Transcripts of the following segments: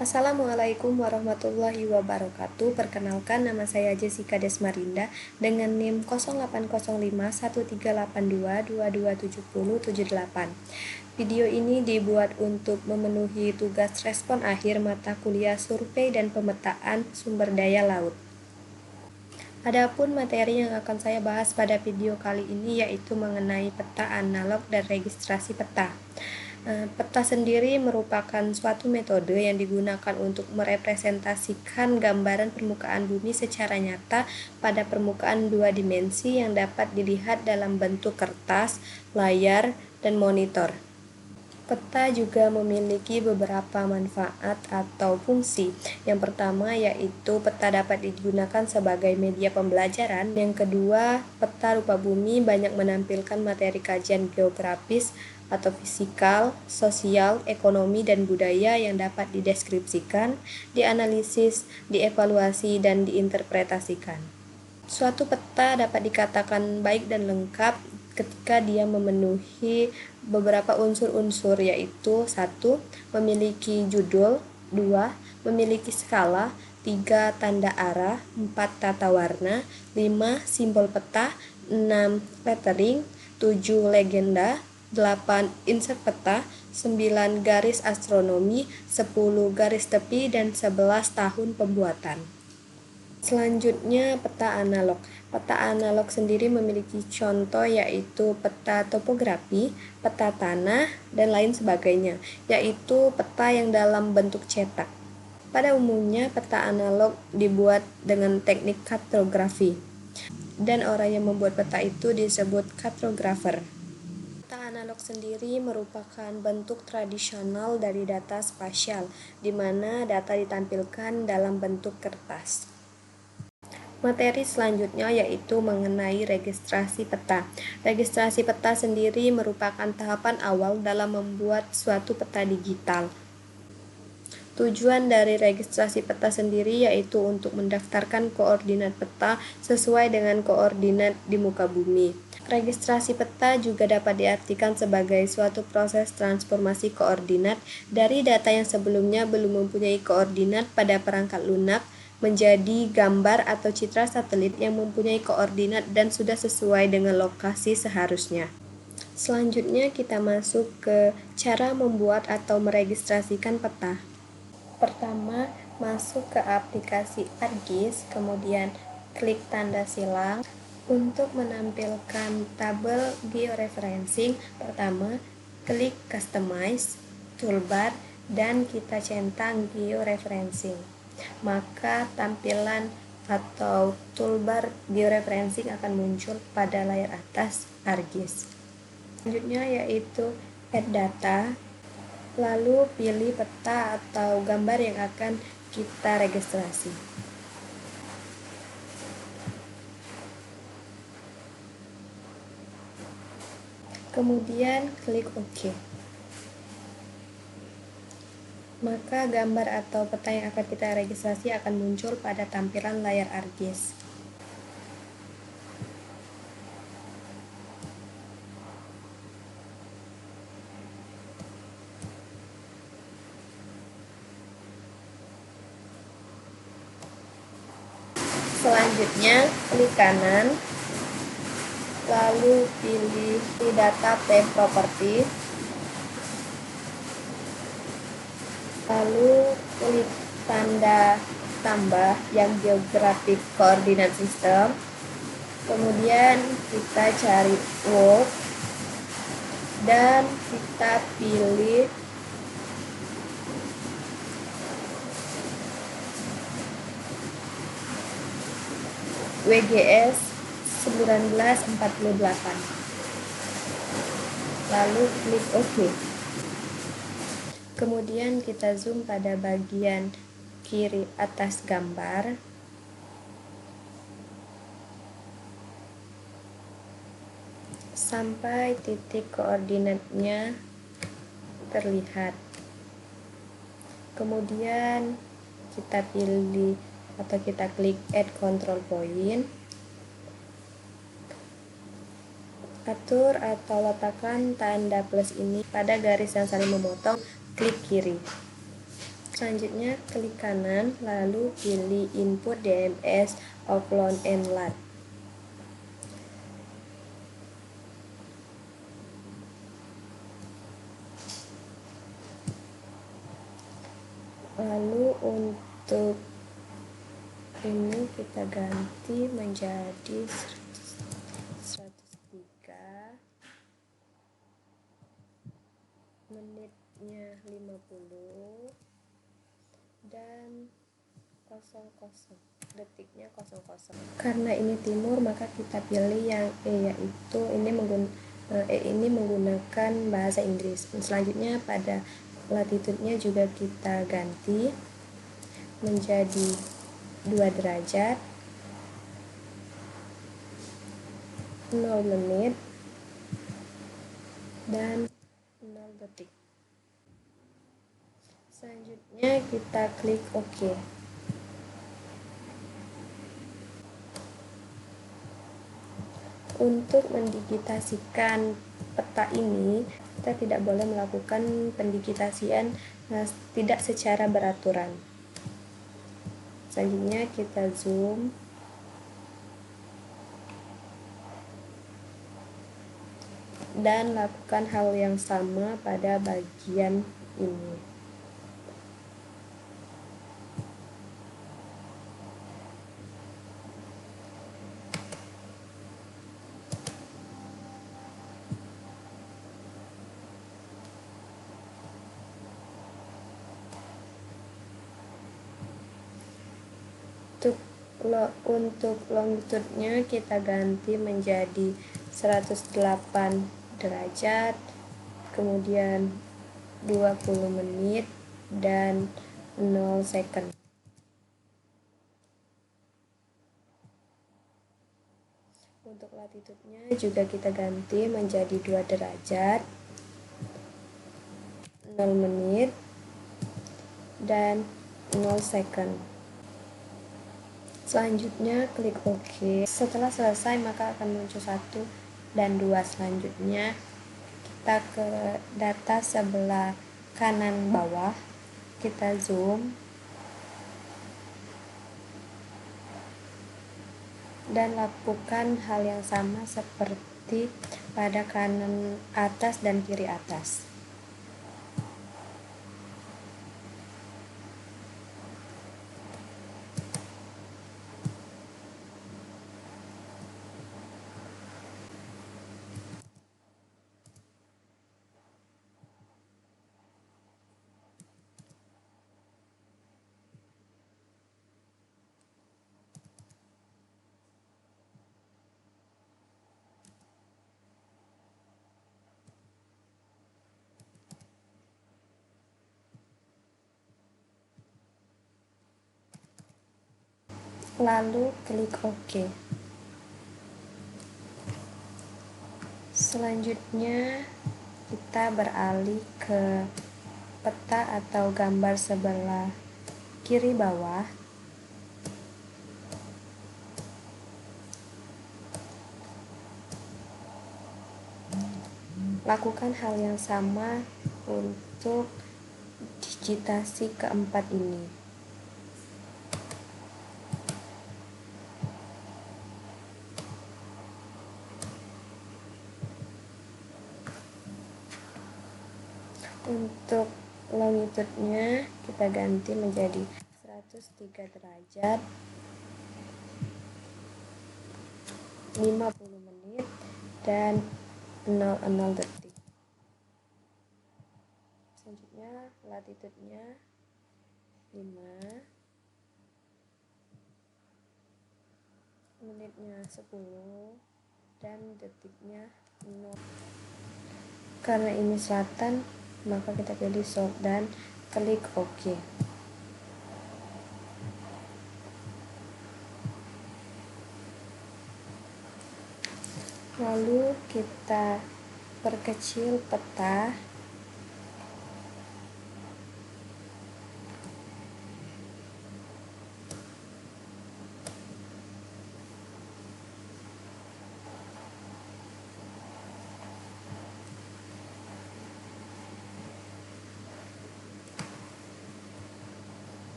Assalamualaikum warahmatullahi wabarakatuh. Perkenalkan, nama saya Jessica Desmarinda dengan NIM 08051382227078. Video ini dibuat untuk memenuhi tugas respon akhir mata kuliah Survei dan Pemetaan Sumber Daya Laut. Adapun materi yang akan saya bahas pada video kali ini yaitu mengenai peta analog dan registrasi peta. Peta sendiri merupakan suatu metode yang digunakan untuk merepresentasikan gambaran permukaan bumi secara nyata pada permukaan dua dimensi yang dapat dilihat dalam bentuk kertas, layar, dan monitor. Peta juga memiliki beberapa manfaat atau fungsi. Yang pertama yaitu peta dapat digunakan sebagai media pembelajaran. Yang kedua, peta rupa bumi banyak menampilkan materi kajian geografis atau fisikal, sosial, ekonomi, dan budaya yang dapat dideskripsikan, dianalisis, dievaluasi, dan diinterpretasikan. Suatu peta dapat dikatakan baik dan lengkap ketika dia memenuhi beberapa unsur-unsur yaitu 1. Memiliki judul, 2. Memiliki skala, 3. Tanda arah, 4. Tata warna, 5. Simbol peta, 6. Lettering, 7. Legenda, 8. Insert peta, 9. Garis astronomi, 10. Garis tepi, dan 11. Tahun pembuatan. Selanjutnya, peta analog. Peta analog sendiri memiliki contoh yaitu peta topografi, peta tanah, dan lain sebagainya, yaitu peta yang dalam bentuk cetak. Pada umumnya, peta analog dibuat dengan teknik kartografi, dan orang yang membuat peta itu disebut kartografer. Peta analog sendiri merupakan bentuk tradisional dari data spasial, di mana data ditampilkan dalam bentuk kertas. Materi selanjutnya yaitu mengenai registrasi peta. Registrasi peta sendiri merupakan tahapan awal dalam membuat suatu peta digital. Tujuan dari registrasi peta sendiri yaitu untuk mendaftarkan koordinat peta sesuai dengan koordinat di muka bumi. Registrasi peta juga dapat diartikan sebagai suatu proses transformasi koordinat dari data yang sebelumnya belum mempunyai koordinat pada perangkat lunak menjadi gambar atau citra satelit yang mempunyai koordinat dan sudah sesuai dengan lokasi seharusnya. Selanjutnya kita masuk ke cara membuat atau meregistrasikan peta. Pertama, masuk ke aplikasi ArcGIS, kemudian klik tanda silang. Untuk menampilkan tabel georeferencing, pertama klik Customize, Toolbar, dan kita centang georeferencing. Maka tampilan atau toolbar georeferencing akan muncul pada layar atas ArcGIS. Selanjutnya yaitu Add Data, lalu pilih peta atau gambar yang akan kita registrasi. Kemudian klik OK. Maka gambar atau peta yang akan kita registrasi akan muncul pada tampilan layar ArcGIS. Selanjutnya, klik kanan, lalu pilih Data tab Property, lalu klik tanda tambah yang Geographic Coordinate System, kemudian kita cari World dan kita pilih WGS 1948, lalu klik OK. Kemudian kita zoom pada bagian kiri atas gambar. Sampai titik koordinatnya terlihat. Kemudian kita pilih atau kita klik Add Control Point. Atur atau letakkan tanda plus ini pada garis yang saling memotong, klik kiri. Selanjutnya klik kanan, lalu pilih input DMS, offload, and LUT. Lalu untuk ini kita ganti menjadi 103, menitnya 50, dan 00, detiknya 00. Karena ini timur, maka kita pilih yang yaitu ini menggunakan bahasa Inggris. Selanjutnya pada latitude-nya juga kita ganti menjadi 2 derajat, 0 menit, dan 0 detik. Selanjutnya kita klik OK. Untuk mendigitasikan peta ini, kita tidak boleh melakukan pendigitasian tidak secara beraturan. Selanjutnya kita zoom dan lakukan hal yang sama pada bagian ini. Untuk longitude-nya kita ganti menjadi 108 derajat, kemudian 20 menit, dan 0 second. Untuk latitude-nya juga kita ganti menjadi 2 derajat, 0 menit, dan 0 second. Selanjutnya klik OK. Setelah selesai maka akan muncul 1 dan 2. Selanjutnya kita ke data sebelah kanan bawah, kita zoom dan lakukan hal yang sama seperti pada kanan atas dan kiri atas. Lalu klik OK. Selanjutnya kita beralih ke peta atau gambar sebelah kiri bawah. Lakukan hal yang sama untuk digitasi keempat ini. Untuk longitude-nya kita ganti menjadi 103 derajat, 50 menit, dan 00 detik. Selanjutnya latitude-nya 5, menitnya 10, dan detiknya 0. Karena ini selatan, maka kita pilih south dan klik OK. Lalu kita perkecil peta.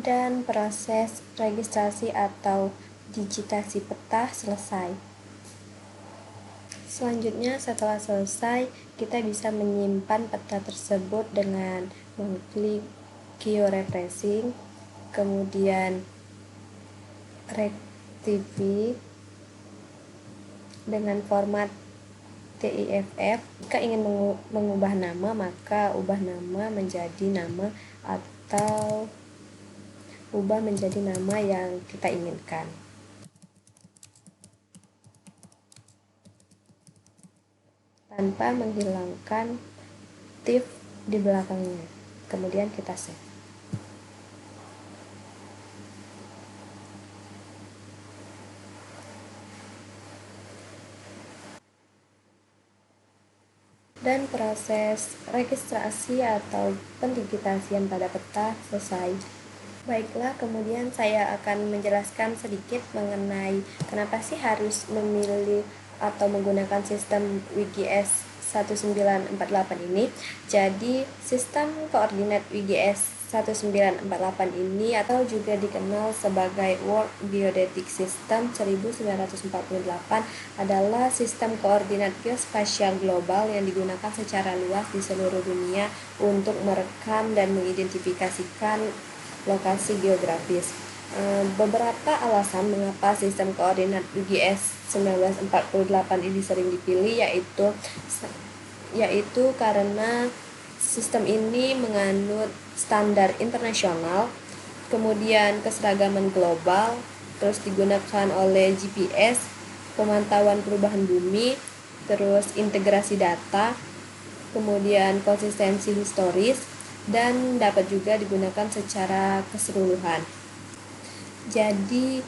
dan proses registrasi atau digitasi peta selesai. Selanjutnya, setelah selesai, kita bisa menyimpan peta tersebut dengan mengklik georefreshing, kemudian rectify dengan format TIFF. Jika ingin mengubah nama, maka ubah nama menjadi nama atau ubah menjadi nama yang kita inginkan. Tanpa menghilangkan TIFF di belakangnya. Kemudian kita save. Dan proses registrasi atau pendigitasian pada peta selesai. Baiklah, kemudian saya akan menjelaskan sedikit mengenai kenapa sih harus memilih atau menggunakan sistem WGS 1948 ini. Jadi, sistem koordinat WGS 1948 ini atau juga dikenal sebagai World Geodetic System 1948 adalah sistem koordinat geospasial global yang digunakan secara luas di seluruh dunia untuk merekam dan mengidentifikasikan lokasi geografis. Beberapa alasan mengapa sistem koordinat WGS 1948 ini sering dipilih yaitu karena sistem ini menganut standar internasional, kemudian keseragaman global, terus digunakan oleh GPS, pemantauan perubahan bumi, terus integrasi data, kemudian konsistensi historis, dan dapat juga digunakan secara keseluruhan. Jadi,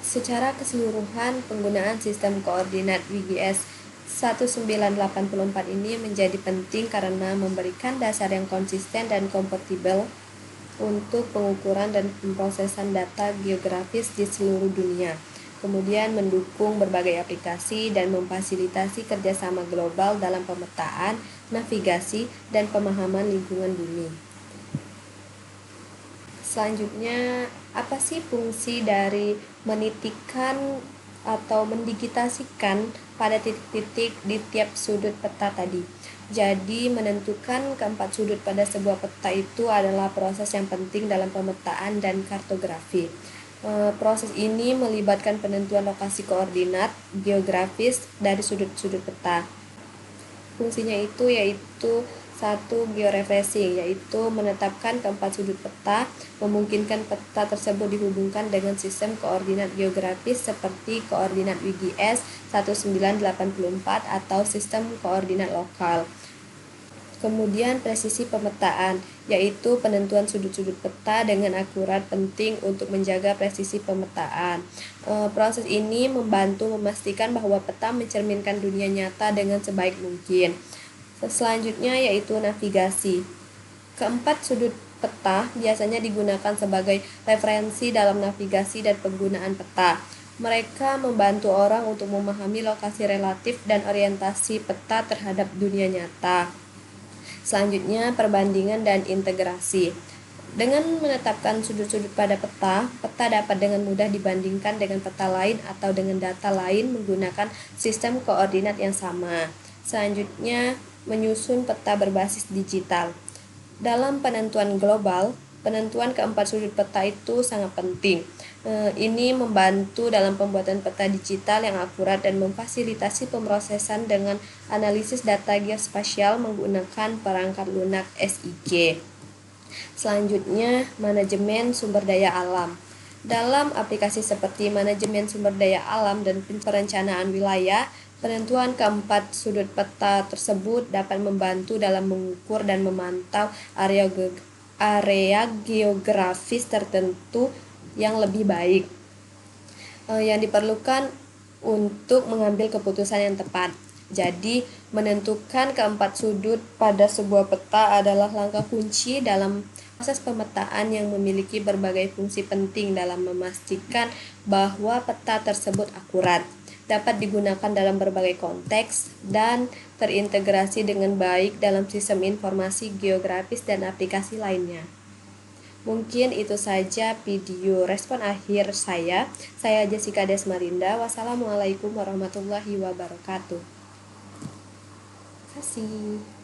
secara keseluruhan penggunaan sistem koordinat WGS 1984 ini menjadi penting karena memberikan dasar yang konsisten dan kompatibel untuk pengukuran dan pemrosesan data geografis di seluruh dunia. Kemudian mendukung berbagai aplikasi dan memfasilitasi kerjasama global dalam pemetaan, navigasi, dan pemahaman lingkungan bumi. Selanjutnya, apa sih fungsi dari menitikan atau mendigitasikan pada titik-titik di tiap sudut peta tadi? Jadi, menentukan keempat sudut pada sebuah peta itu adalah proses yang penting dalam pemetaan dan kartografi. Proses ini melibatkan penentuan lokasi koordinat geografis dari sudut-sudut peta. Fungsinya yaitu satu, georefreshing, yaitu menetapkan keempat sudut peta, memungkinkan peta tersebut dihubungkan dengan sistem koordinat geografis seperti koordinat WGS 1984 atau sistem koordinat lokal. Kemudian presisi pemetaan, yaitu penentuan sudut-sudut peta dengan akurat penting untuk menjaga presisi pemetaan. Proses ini membantu memastikan bahwa peta mencerminkan dunia nyata dengan sebaik mungkin. Selanjutnya yaitu navigasi. Keempat sudut peta biasanya digunakan sebagai referensi dalam navigasi dan penggunaan peta. Mereka membantu orang untuk memahami lokasi relatif dan orientasi peta terhadap dunia nyata. Selanjutnya, perbandingan dan integrasi. Dengan menetapkan sudut-sudut pada peta, peta dapat dengan mudah dibandingkan dengan peta lain atau dengan data lain menggunakan sistem koordinat yang sama. Selanjutnya, menyusun peta berbasis digital. Dalam penentuan global, penentuan keempat sudut peta itu sangat penting. Ini membantu dalam pembuatan peta digital yang akurat dan memfasilitasi pemrosesan dengan analisis data geospasial menggunakan perangkat lunak SIG. Selanjutnya, manajemen sumber daya alam. Dalam aplikasi seperti manajemen sumber daya alam dan perencanaan wilayah, penentuan keempat sudut peta tersebut dapat membantu dalam mengukur dan memantau area geografis tertentu yang lebih baik, yang diperlukan untuk mengambil keputusan yang tepat. Jadi, menentukan keempat sudut pada sebuah peta adalah langkah kunci dalam proses pemetaan yang memiliki berbagai fungsi penting dalam memastikan bahwa peta tersebut akurat, dapat digunakan dalam berbagai konteks, dan terintegrasi dengan baik dalam sistem informasi geografis dan aplikasi lainnya. Mungkin itu saja video respon akhir saya. Saya Jessica Desmarinda. Wassalamualaikum warahmatullahi wabarakatuh. Terima kasih.